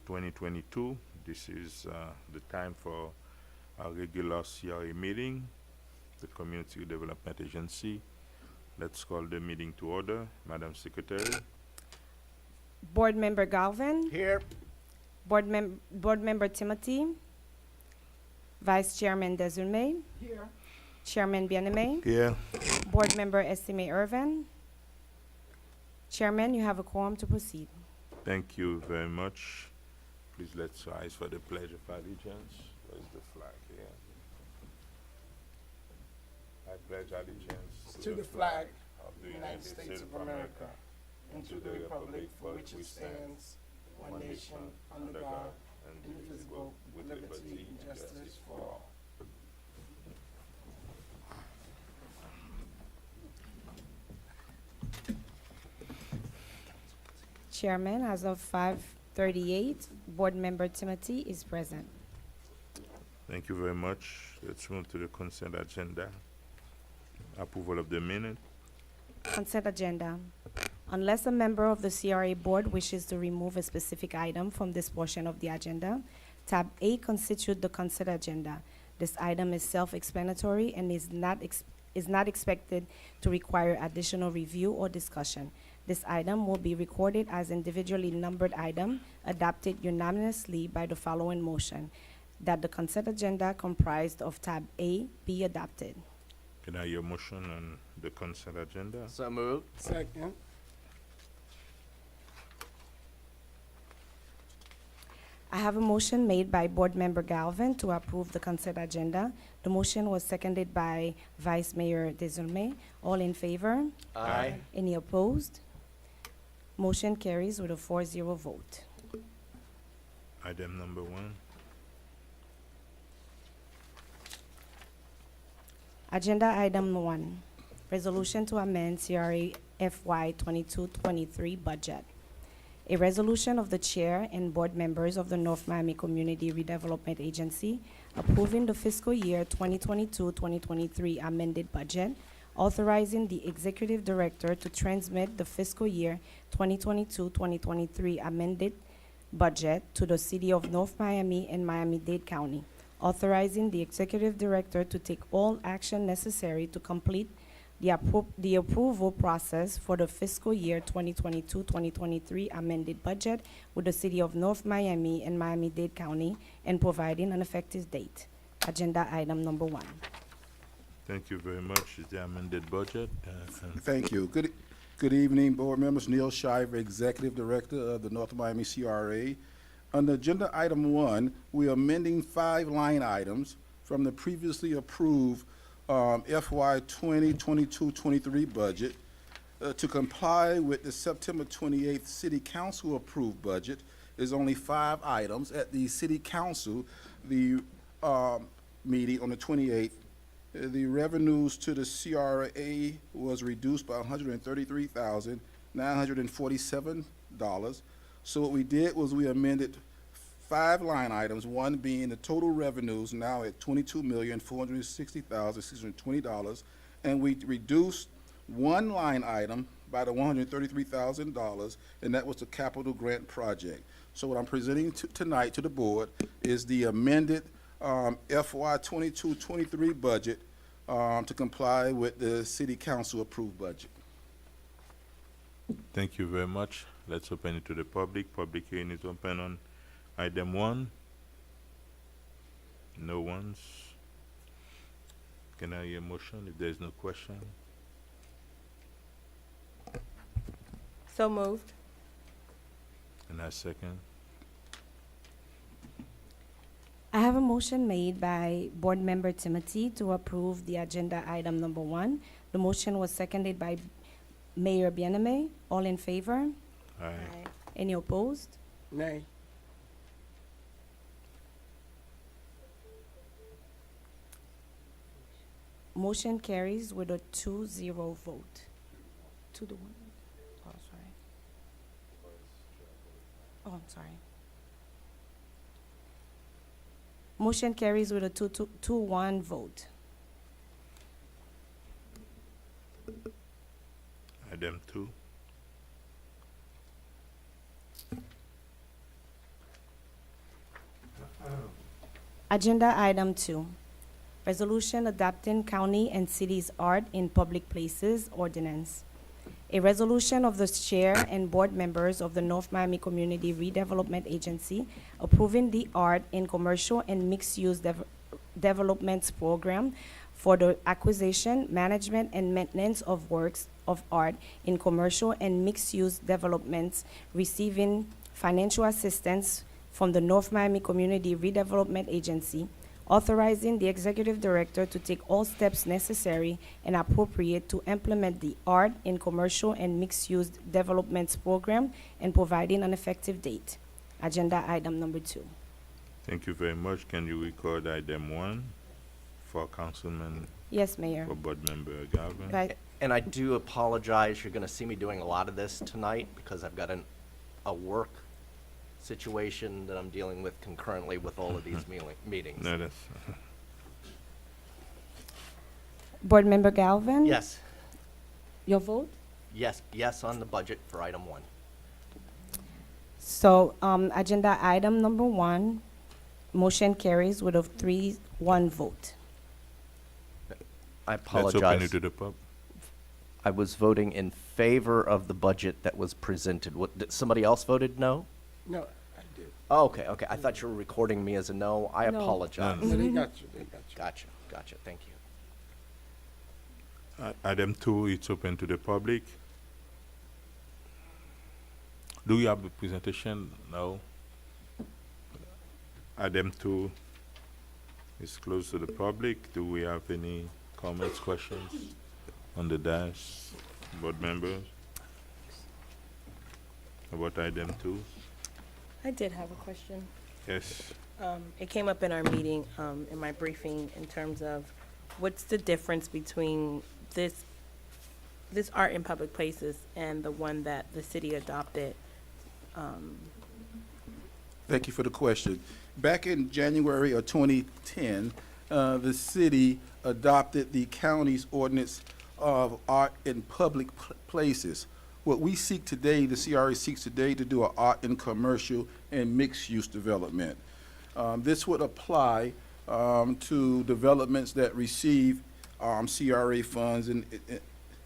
2022. This is the time for our regular CRA meeting, the Community Development Agency. Let's call the meeting to order. Madam Secretary. Board Member Galvin, Here. Board Member Timothy, Vice Chairman Desulme, Here. Chairman Bien-Aimé, Here. Board Member Estime Irvin. Chairman, you have a quorum to proceed. Thank you very much. Please let's rise for the Pledge of Allegiance. Where's the flag here? I pledge allegiance To the flag of of the United States of America and to the republic for which it stands, one nation, under God, indivisible, with liberty and justice for all. Chairman, as of 5:38, Board Member Timothy is present. Thank you very much. Let's move to the consent agenda. Approval of the minute. Consent agenda. Unless a member of the CRA Board wishes to remove a specific item from this portion of the agenda, tab A constitutes the consent agenda. This item is self-explanatory and is not expected to require additional review or discussion. This item will be recorded as individually numbered item adopted unanimously by the following motion: that the consent agenda comprised of tab A be adopted. Can I hear a motion on the consent agenda? So moved. Second. I have a motion made by Board Member Galvin to approve the consent agenda. The motion was seconded by Vice Mayor Desulme. All in favor? Aye. Any opposed? Motion carries with a 4-0 vote. Item number 1. Agenda item 1, resolution to amend CRA FY 22-23 budget. A resolution of the Chair and Board members of the North Miami Community Redevelopment Agency approving the fiscal year 2022-2023 amended budget, authorizing the Executive Director to transmit the fiscal year 2022-2023 amended budget to the City of North Miami and Miami-Dade County, authorizing the Executive Director to take all action necessary to complete the approval process for the fiscal year 2022-2023 amended budget with the City of North Miami and Miami-Dade County and providing an effective date. Agenda item number 1. Thank you very much. Is the amended budget? Thank you. Good evening, board members. Neil Shiver, Executive Director of the North Miami CRA. Under agenda item 1, we are amending 5 line items from the previously approved FY 2022-23 budget to comply with the September 28th City Council approved budget. Is only 5 items. At the City Council, the meeting on the 28th, the revenues to the CRA was reduced by $133,947. So what we did was we amended 5 line items, one being the total revenues now at $22,460,620, and we reduced one line item by the $133,000, and that was the capital grant project. So what I'm presenting tonight to the board is the amended FY 22-23 budget to comply with the City Council approved budget. Thank you very much. Let's open it to the public. Public hearing is open on item 1. No one's. Can I hear a motion if there's no question? So moved. And I second. I have a motion made by Board Member Timothy to approve the agenda item number 1. The motion was seconded by Mayor Bien-Aimé. All in favor? Aye. Any opposed? Nay. Motion carries with a 2-0 vote. 2 to 1. Oh, sorry. Oh, I'm sorry. Motion carries with a 2-1 vote. Item 2. Agenda item 2, resolution adopting county and cities art in public places ordinance. A resolution of the chair and board members of the North Miami Community Redevelopment Agency approving the art in commercial and mixed-use developments program for the acquisition, management, and maintenance of works of art in commercial and mixed-use developments, receiving financial assistance from the North Miami Community Redevelopment Agency, authorizing the executive director to take all steps necessary and appropriate to implement the art in commercial and mixed-use developments program and providing an effective date. Agenda item number 2. Thank you very much. Can you record item 1 for Councilman, Yes, Mayor. for Board Member Galvin? Right. And I do apologize, you're gonna see me doing a lot of this tonight because I've got a work situation that I'm dealing with concurrently with all of these meetings. No, that's, Board Member Galvin? Yes, Your vote? yes on the budget for item 1. So, agenda item number 1, motion carries with a 3-1 vote. I let's open apologize. it to the pub. I was voting in favor of the budget that was presented. Somebody else voted no? No, I did. Oh, okay, I thought you were recording me as a no. I No. apologize. No, No, they got you, Gotcha, thank you. Item 2, it's open to the public. Do you have a presentation? No. Item 2 is closed to the public. Do we have any comments, questions on the dash, board members? About item 2? I did have a question. Yes. It came up in our meeting, in my briefing, in terms of what's the difference between this art in public places and the one that the city adopted? Thank you for the question. Back in January of 2010, the city adopted the county's ordinance of art in public places. What we seek today, the CRA seeks today to do an art in commercial and mixed-use development. This would apply to developments that receive CRA funds in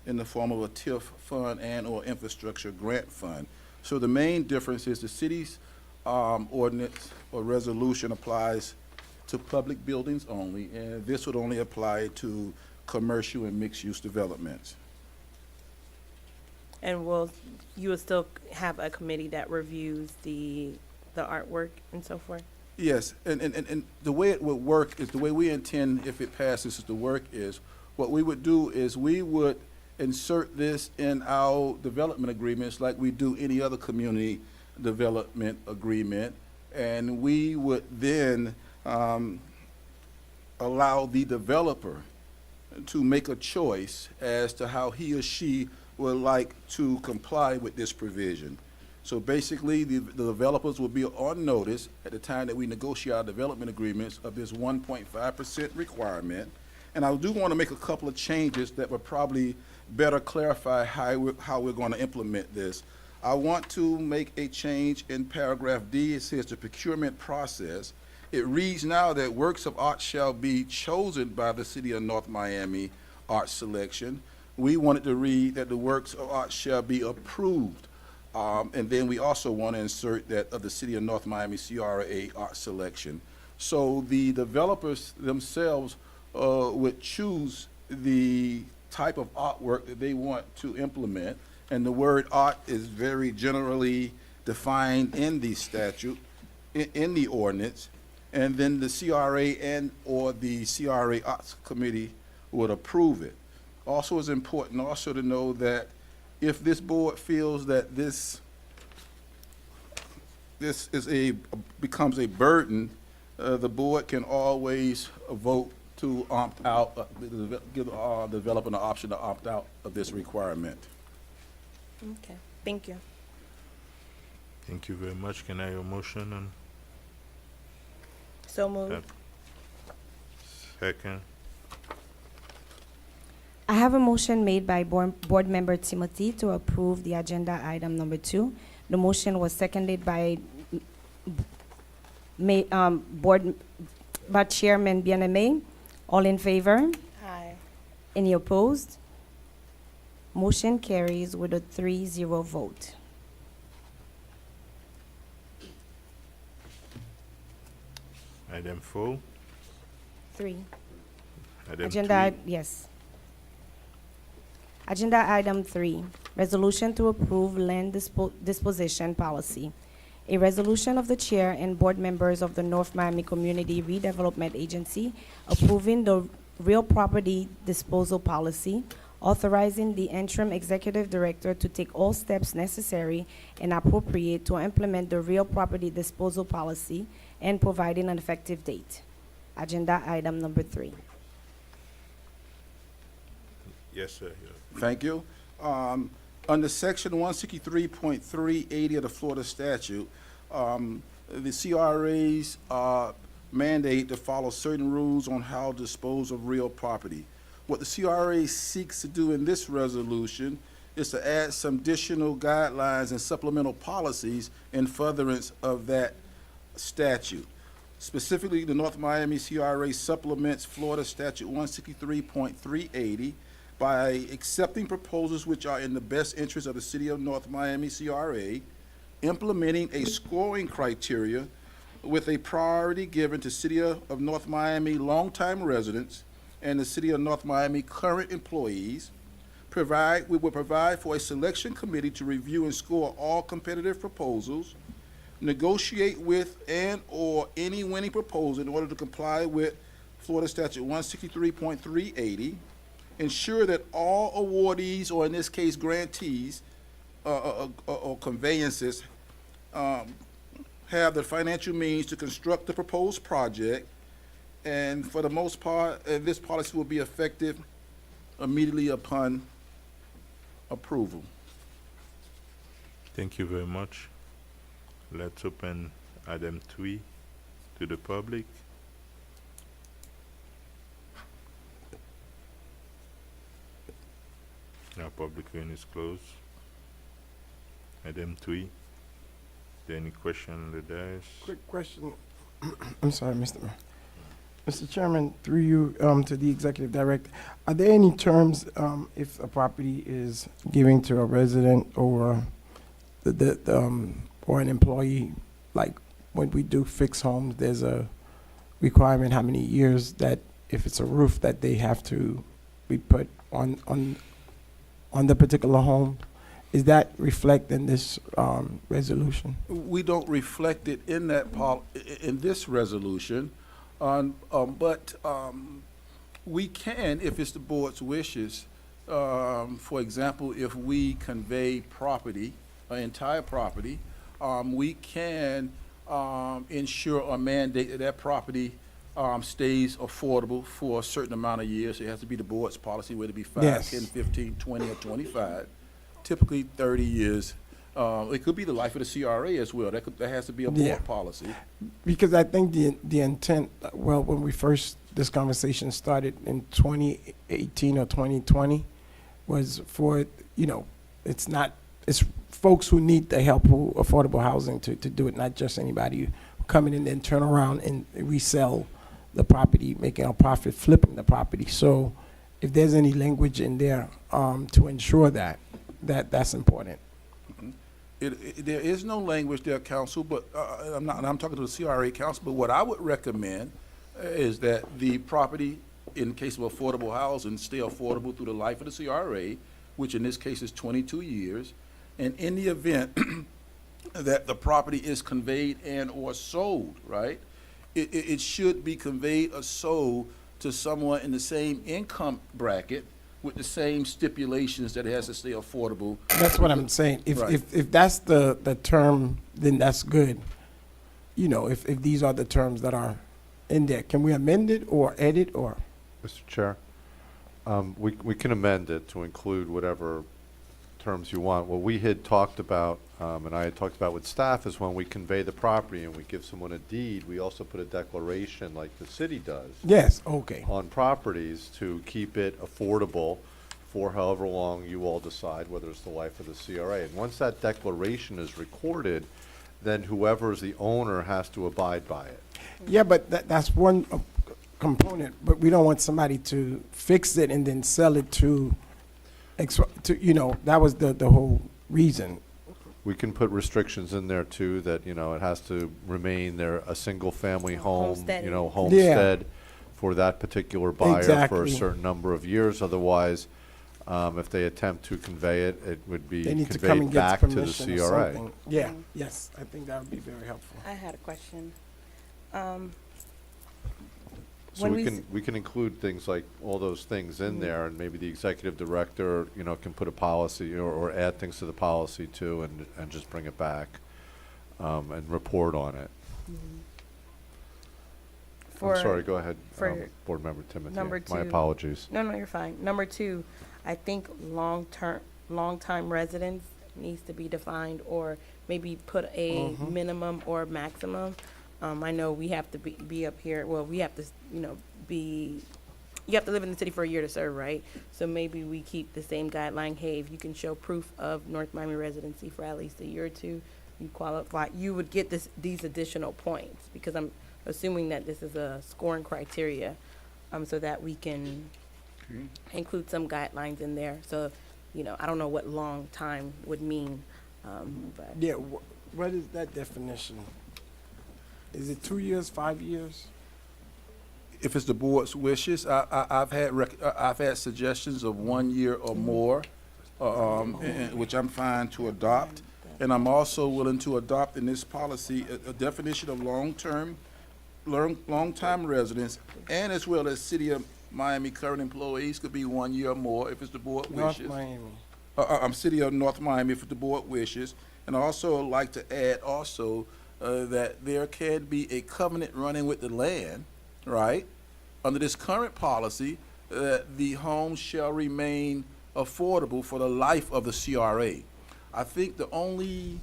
the form of a TIF fund and/or infrastructure grant fund. So the main difference is the city's ordinance or resolution applies to public buildings only, and this would only apply to commercial and mixed-use developments. And you will still have a committee that reviews the artwork and so forth? Yes, and the way it would work is, the way we intend, if it passes, to work is, what we would do is we would insert this in our development agreements like we do any other community development agreement, and we would then allow the developer to make a choice as to how he or she would like to comply with this provision. So basically, the developers will be on notice at the time that we negotiate our development agreements of this 1.5% requirement. And I do want to make a couple of changes that will probably better clarify how we're going to implement this. I want to make a change in paragraph D. It says the procurement process. It reads now that works of art shall be chosen by the City of North Miami Art Selection. We wanted to read that the works of art shall be approved. And then we also want to insert that of the City of North Miami CRA Art Selection. So the developers themselves would choose the type of artwork that they want to implement. And the word art is very generally defined in the statute, in the ordinance. And then the CRA and/or the CRA Arts Committee would approve it. Also, it's important also to know that if this board feels that this becomes a burden, the board can always vote to opt out, give the developer an option to opt out of this requirement. Okay, thank you. Thank you very much. Can I have a motion on So moved. that? Second. I have a motion made by Board Member Timothy to approve the agenda item number 2. The motion was seconded by by Chairman Bien-Aimé. All in favor? Aye. Any opposed? Motion carries with a 3-0 vote. Item 4. 3. Item Agenda, 3. yes. Agenda item 3, resolution to approve land disposition policy. A resolution of the chair and board members of the North Miami Community Redevelopment Agency approving the real property disposal policy, authorizing the interim executive director to take all steps necessary and appropriate to implement the real property disposal policy, and providing an effective date. Agenda item number 3. Yes, sir. Thank you. Under section 163.380 of the Florida statute, the CRA's mandate to follow certain rules on how to dispose of real property. What the CRA seeks to do in this resolution is to add some additional guidelines and supplemental policies in furtherance of that statute. Specifically, the North Miami CRA supplements Florida Statute 163.380 by accepting proposals which are in the best interest of the City of North Miami CRA, implementing a scoring criteria with a priority given to City of North Miami longtime residents and the City of North Miami current employees. We will provide for a selection committee to review and score all competitive proposals, negotiate with and/or any winning proposal in order to comply with Florida Statute 163.380, ensure that all awardees, or in this case grantees, or conveyances, have the financial means to construct the proposed project, and for the most part, this policy will be effective immediately upon approval. Thank you very much. Let's open item 3 to the public. Now public hearing is closed. Item 3. Is there any question on the dais? Quick question. I'm sorry, Mr. Chairman, through you to the executive director, are there any terms if a property is giving to a resident or or an employee, like when we do fixed homes, there's a requirement how many years that if it's a roof that they have to be put on the particular home? Is that reflected in this resolution? We don't reflect it in that in this resolution, but we can, if it's the board's wishes. For example, if we convey property, an entire property, we can ensure or mandate that that property stays affordable for a certain amount of years. It has to be the board's policy, whether it be 5, Yes. 10, 15, 20, or 25. Typically 30 years. It could be the life of the CRA as well. That has to be a board Yeah. policy. Because I think the intent, well, when this conversation started in 2018 or 2020, was for, it's folks who need the help, who affordable housing to do it, not just anybody coming in and turn around and resell the property, making a profit, flipping the property. So if there's any language in there to ensure that's important. There is no language there, counsel, but I'm talking to the CRA counsel, but what I would recommend is that the property, in case of affordable housing, stay affordable through the life of the CRA, which in this case is 22 years. And in the event that the property is conveyed and or sold, right, it should be conveyed or sold to someone in the same income bracket with the same stipulations that it has to stay affordable. That's what I'm saying. Right. If that's the term, then that's good. If these are the terms that are in there, can we amend it or edit or? Mr. Chair, we can amend it to include whatever terms you want. What we had talked about, and I had talked about with staff, is when we convey the property and we give someone a deed, we also put a declaration like the city does Yes, okay. on properties to keep it affordable for however long you all decide, whether it's the life of the CRA. And once that declaration is recorded, then whoever is the owner has to abide by it. Yeah, but that's one component, but we don't want somebody to fix it and then sell it to, that was the whole reason. We can put restrictions in there too, that, it has to remain there, a single-family home, Homesteading. homestead for that particular buyer for a Exactly. certain number of years. Otherwise, if they attempt to convey it, it would be They need to come conveyed and get back to the permission or CRA. something. Yeah, yes, I think that would be very helpful. I had a question. So When we we can, we can include things like all those things in there, and maybe the executive director, can put a policy or add things to the policy too, and just bring it back, and report on it. I'm sorry, go ahead, for Board Member Timothy. number My two- apologies. No, you're fine. Number 2, I think long-time residence needs to be defined, or maybe put a minimum or maximum. I know we have to be up here, well, we have to, you have to live in the city for a year to serve, right? So maybe we keep the same guideline, hey, if you can show proof of North Miami residency for at least a year or two, you qualify, you would get these additional points, because I'm assuming that this is a scoring criteria, so that we can include some guidelines in there. So, I don't know what long time would mean, but Yeah, what is that definition? Is it 2 years, 5 years? If it's the board's wishes, I've had suggestions of 1 year or more, which I'm fine to adopt. And I'm also willing to adopt in this policy a definition of long-time residents, and as well as City of Miami current employees could be 1 year or more if it's the board North wishes. Miami. City of North Miami if the board wishes. And I also like to add also that there can be a covenant running with the land, right? Under this current policy, the homes shall remain affordable for the life of the CRA. I think the only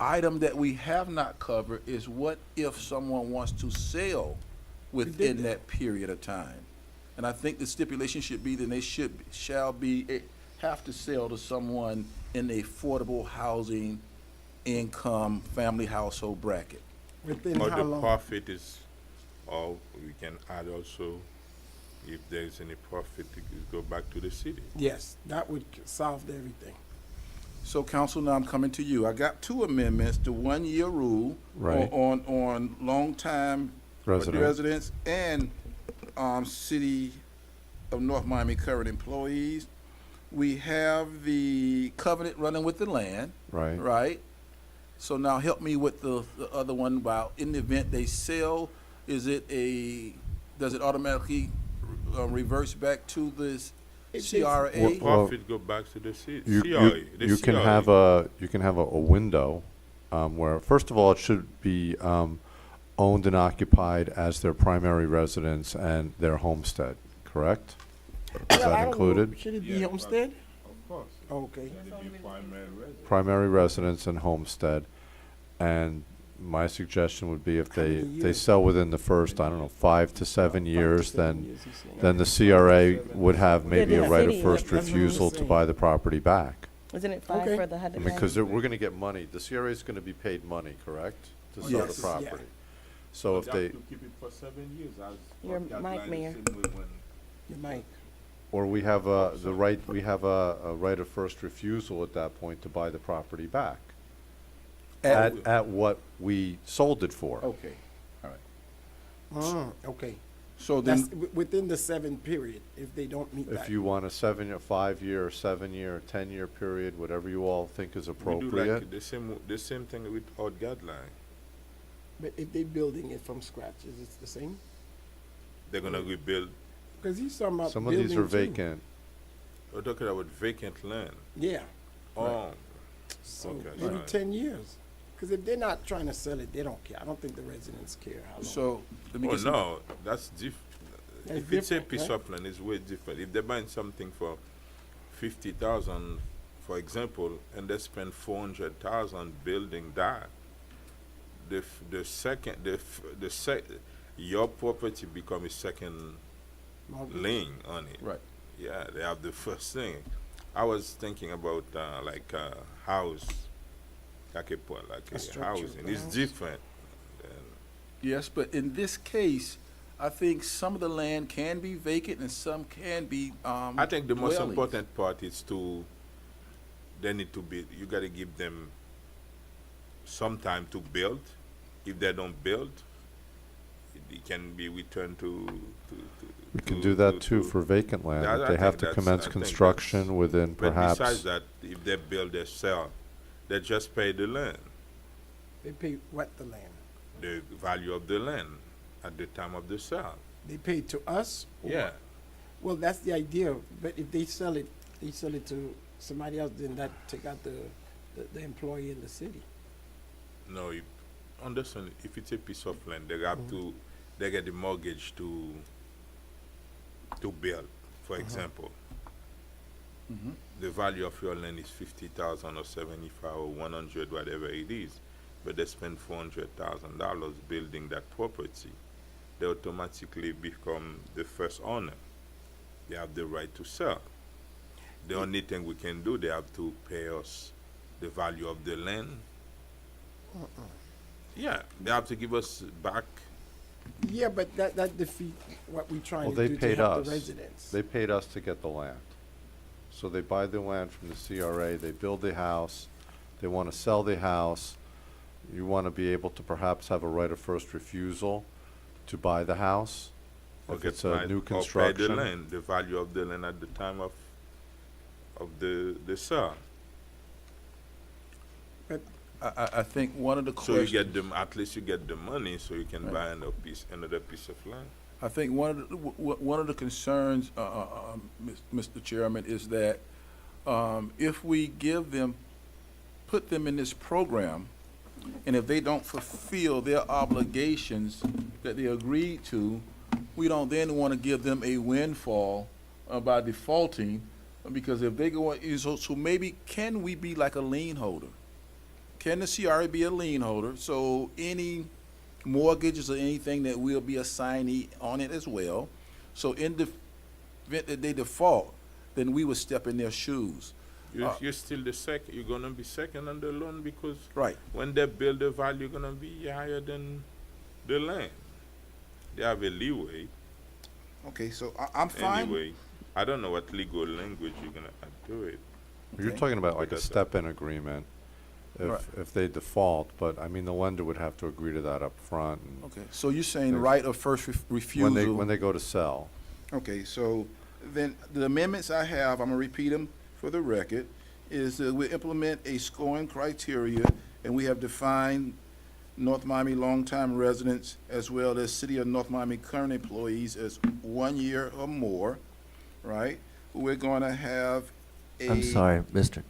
item that we have not covered is what if someone wants to sell within that period of time? And I think the stipulation should be that they have to sell to someone in the affordable housing income family household bracket. Within Or how the long? profit is, or we can add also, if there's any profit, it could go back to the city. Yes, that would solve everything. So council, now I'm coming to you. I got 2 amendments, the 1 year rule Right. on long-time Resident. residents and City of North Miami current employees. We have the covenant running with the land, Right. right? So now help me with the other one about in the event they sell, does it automatically reverse back to this CRA? Well, Profit go back to the city. You, CRA, you, the you can CRA. have a window, where, first of all, it should be, owned and occupied as their primary residence and their homestead, correct? Is Well, I that don't know. included? Should it be Yeah, homestead? Of course. Okay. Let it be primary residence. Primary residence and homestead, and my suggestion would be if many they years? sell within the first, 5 to 7 years, 7 then, years, he's saying. then the CRA would have maybe a the right of city, first that's what I'm refusal to saying. buy the property back. isn't it 5 Okay. for the I HUD? mean, because we're gonna get money, the CRA is gonna be paid money, correct? To sell Yes. the Yeah. property. So if But they, have to keep it for 7 years as. Your what mic, guideline Mayor. is in with when- You might. or we have a right of first refusal at that point to buy the property back. At what we sold it for. Okay, all right. Okay. So That's then, within the 7 period, if they don't meet that. If you want a 5-year, 7-year, 10-year period, whatever you all think is We do appropriate. like the same thing with our guideline. But if they're building it from scratch, is it the same? They're gonna rebuild, Because he's talking about Some of these are building too. vacant. we're talking about vacant land. Yeah, Oh, so Okay, maybe alright. 10 years. Because if they're not trying to sell it, they don't care. I don't think the residents care how long. so, let me oh get some. no, that's That's if it's a different, piece right? of land, it's way different. If they're buying something for 50,000, for example, and they spend 400,000 building that, your property become a second Mortgage. lien on it. Right. Yeah, they have the first thing. I was thinking about house, like A a structure housing. of It's house. different. And Yes, but in this case, I think some of the land can be vacant and some can be, I think the most dwellings. important part is they need to be, you gotta give them some time to build. If they don't build, it can be returned to. We can to- do that to- too to- for vacant land. That- If I they have think to that's- commence I think construction that's- within But besides perhaps, that, if they build, they sell, they just pay the land, They pay what the land? the value of the land at the time of the sale. They pay to us? or- Yeah, Well, that's the idea, but if they sell it to somebody else, then that take out the employee in the city. no, you understand, if it's a piece of land, they have to, they get the mortgage to build, for example. Mhm. The value of your land is 50,000 or 75 or 100, whatever it is, but they spend $400,000 building that property, they automatically become the first owner. They have the right to sell. The only thing we can do, they have to pay us the value of the land. Yeah, they have to give us back. Yeah, but that defeat what we trying well, to they do to paid help us. the residents. They paid us to get the land. So they buy the land from the CRA, they build the house, they want to sell the house. You want to be able to perhaps have a right of first refusal to buy the house. Or If get it's a my- new or pay the construction. land, the value of the land at the time of the sale. I think one of the So you questions. get them, at least you get the money, so you can buy another piece of land. I think one of the concerns, Mr. Chairman, is that if we put them in this program, and if they don't fulfill their obligations that they agreed to, we don't then want to give them a windfall by defaulting, because if they go, so maybe can we be like a lien holder? Can the CRA be a lien holder? So any mortgages or anything that will be assignee on it as well. So in the event that they default, then we would step in their shoes. You're still you're gonna be second on the loan because Right. when they build, the value gonna be higher than the land. They have a leeway Okay, so I'm fine. anyway. I don't know what legal language you're gonna add to it. You're Okay. talking about like a That's- step-in agreement Right. if they default, but I mean, the lender would have to agree to that up front. And Okay, so you're saying Yes. right of first refusal? when they go to sell. Okay, so then the amendments I have, I'm gonna repeat them for the record, is that we implement a scoring criteria, and we have defined North Miami longtime residents as well as City of North Miami current employees as 1 year or more, right? We're gonna have a. I'm sorry, Mr.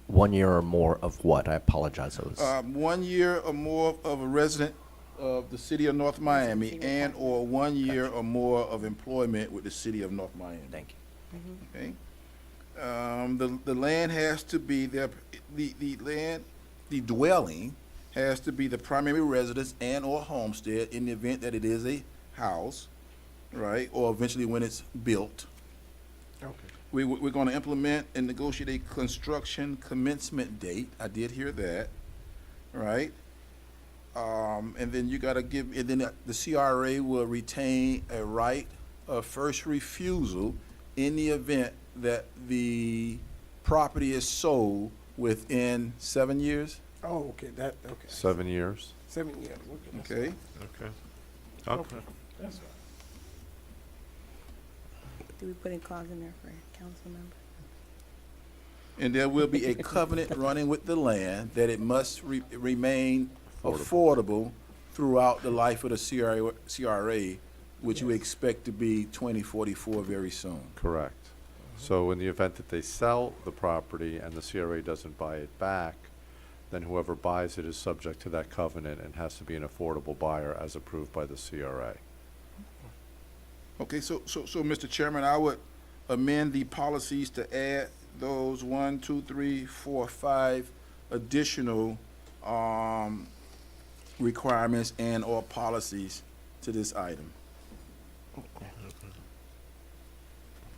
1 year or more of what? I apologize. I was. 1 year or more of a resident of the City of North Miami and/or 1 year or more of employment with the City of North Miami. Thank you. Okay. The land has to be the land, the dwelling has to be the primary residence and/or homestead in the event that it is a house, right? Or eventually when it's built. Okay. We're gonna implement and negotiate a construction commencement date. I did hear that, right? And then you gotta and then the CRA will retain a right of first refusal in the event that the property is sold within 7 years, Oh, okay, okay. 7 years. 7 years, okay. okay? Okay. Okay. Okay. That's right. Do we put a clause in there for council member? And there will be a covenant running with the land that it must remain affordable throughout the life of the CRA, which we expect to be 2044 very soon. Correct. So in the event that they sell the property and the CRA doesn't buy it back, then whoever buys it is subject to that covenant and has to be an affordable buyer as approved by the CRA. Okay, so, Mr. Chairman, I would amend the policies to add those 1, 2, 3, 4, 5 additional, requirements and/or policies to this item.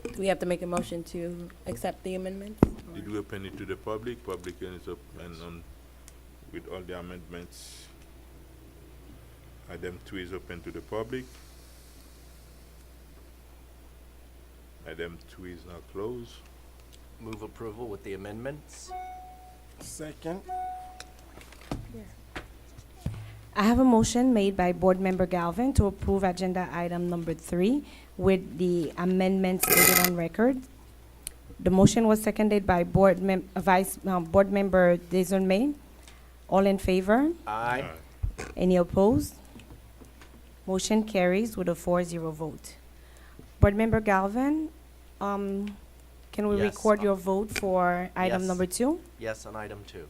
Do we have to make a motion to accept the amendments? or- Did we open it to the public? Public is up and on with all the amendments. Item 2 is open to the public. Item 2 is now closed. Move approval with the amendments. Second. I have a motion made by Board Member Galvin to approve agenda item number 3 with the amendments stated on record. The motion was seconded by Board Member Desormeaux. All in favor? Aye. Any opposed? Motion carries with a 4-0 vote. Board Member Galvin, can we Yes. record your vote for item Yes. number 2? Yes on item 2.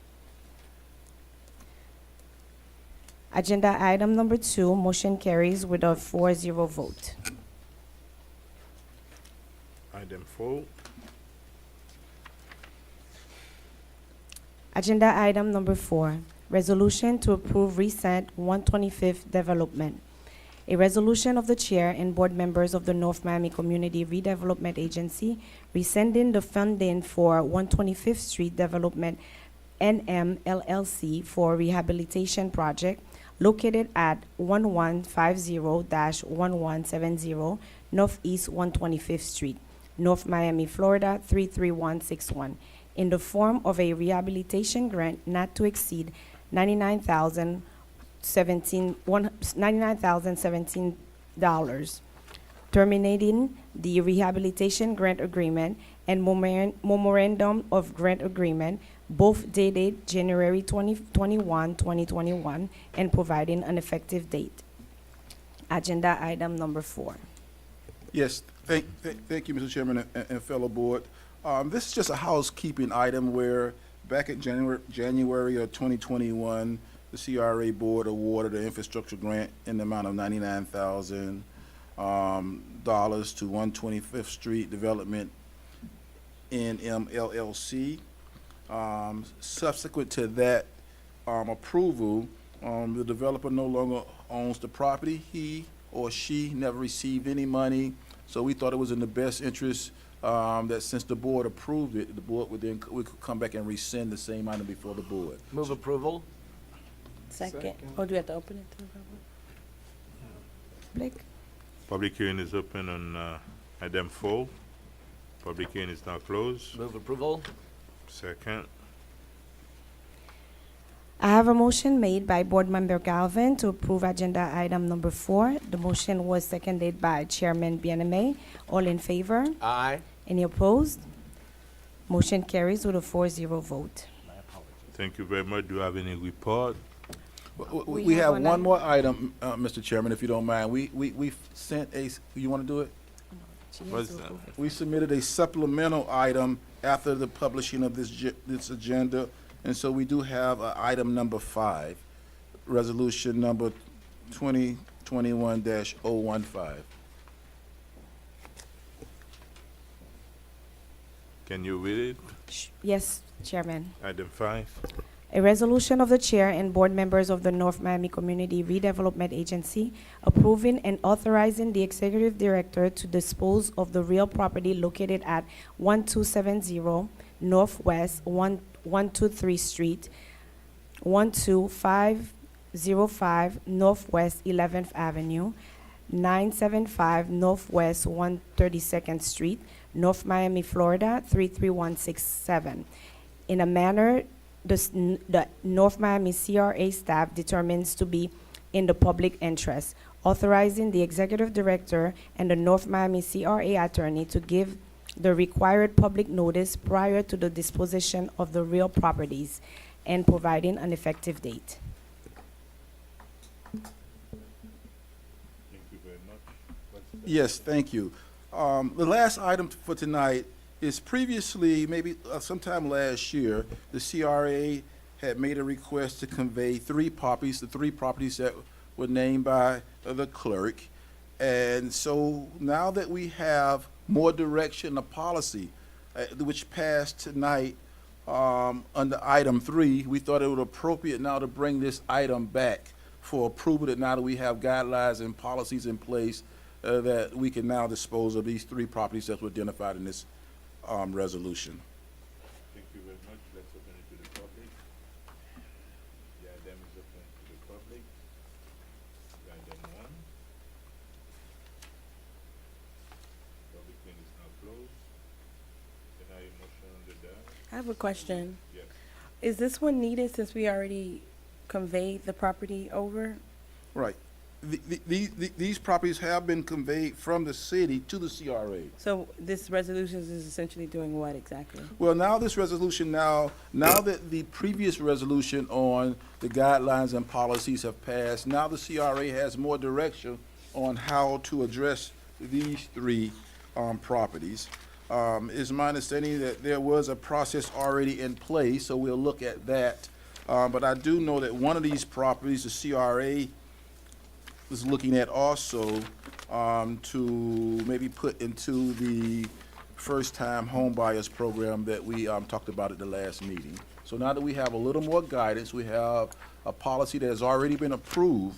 Agenda item number 2, motion carries with a 4-0 vote. Item 4. Agenda item number 4, resolution to approve recent 125th development. A resolution of the chair and board members of the North Miami Community Redevelopment Agency rescinding the funding for 125th Street Development NM LLC for rehabilitation project located at 1150-1170 Northeast 125th Street, North Miami, Florida 33161, in the form of a rehabilitation grant not to exceed $99,017, terminating the rehabilitation grant agreement and memorandum of grant agreement, both dated January 2021, and providing an effective date. Agenda item number 4. Yes, thank you, Mr. Chairman and fellow board. This is just a housekeeping item where back in January of 2021, the CRA Board awarded an infrastructure grant in the amount of $99,000 to 125th Street Development NM LLC. Subsequent to that approval, the developer no longer owns the property. He or she never received any money, so we thought it was in the best interest that since the board approved it, the board we could come back and rescind the same item before the board. Move approval. Second. Oh, do we have to open it to the public? Blake? Public hearing is open on item 4. Public hearing is now closed. Move approval. Second. I have a motion made by Board Member Galvin to approve agenda item number 4. The motion was seconded by Chairman Bien-Aimé. All in favor? Aye. Any opposed? Motion carries with a 4-0 vote. Thank you very much. Do you have any report? We have one more item, Mr. Chairman, if you don't mind. We sent you want to do it? What's that? We submitted a supplemental item after the publishing of this agenda, and so we do have item number 5, resolution number 2021-015. Can you read it? Yes, Chairman. Item 5. A resolution of the chair and board members of the North Miami Community Redevelopment Agency approving and authorizing the executive director to dispose of the real property located at 1270 Northwest 123 Street, 12505 Northwest 11th Avenue, 975 Northwest 132nd Street, North Miami, Florida 33167, in a manner the North Miami CRA staff determines to be in the public interest, authorizing the executive director and the North Miami CRA attorney to give the required public notice prior to the disposition of the real properties and providing an effective date. Thank you very much. Yes, thank you. The last item for tonight is previously, maybe sometime last year, the CRA had made a request to convey 3 properties, the 3 properties that were named by the clerk. And so now that we have more direction of policy, which passed tonight under item 3, we thought it was appropriate now to bring this item back for approval, that now that we have guidelines and policies in place, that we can now dispose of these 3 properties that were identified in this resolution. Thank you very much. Let's open it to the public. The item is open to the public. The item have a question. Yes. Is this one needed since we already conveyed the property over? Right. These properties have been conveyed from the city to the CRA. So this resolution is essentially doing what exactly? Well, now this resolution, now that the previous resolution on the guidelines and policies have passed, now the CRA has more direction on how to address these three properties. It's my understanding that there was a process already in place, so we'll look at that. But I do know that one of these properties, the CRA is looking at also to maybe put into the first-time home buyers program that we talked about at the last meeting. So now that we have a little more guidance, we have a policy that has already been approved,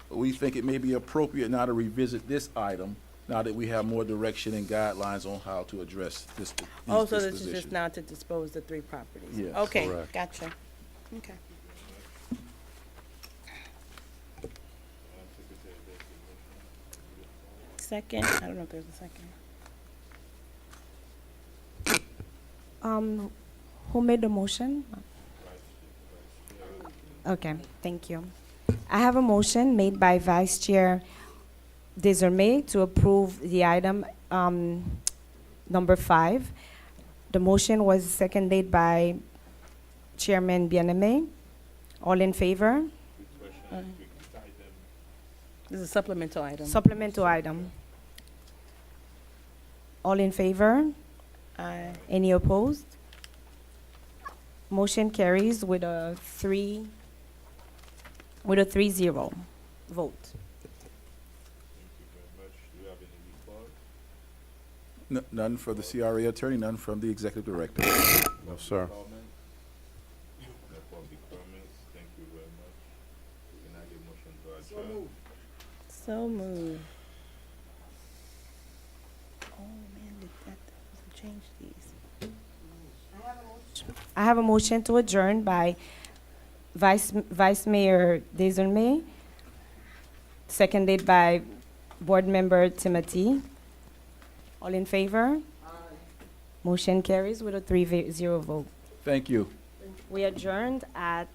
we think it may be appropriate now to revisit this item now that we have more direction and guidelines on how to address this. Oh, so this is dispositions. just now to dispose the three properties? Yes. Okay, Correct. gotcha. Okay. Second, I don't know if there's a second. Who made the motion? Okay, thank you. I have a motion made by Vice Chair Desormeaux to approve the item number 5. The motion was seconded by Chairman Bien-Aimé. All in favor? This is a supplemental item. Supplemental item. All in favor? Aye. Any opposed? Motion carries with a 3-0 vote. None for the CRA attorney, none from the executive director. No, sir. No public comments. Thank you very much. Can I get motion to adjourn? So moved. Oh, man, did that change these? I have a motion to adjourn by Vice Mayor Desormeaux, seconded by Board Member Timothy. All in favor? Motion carries with a 3-0 vote. Thank you. We adjourned at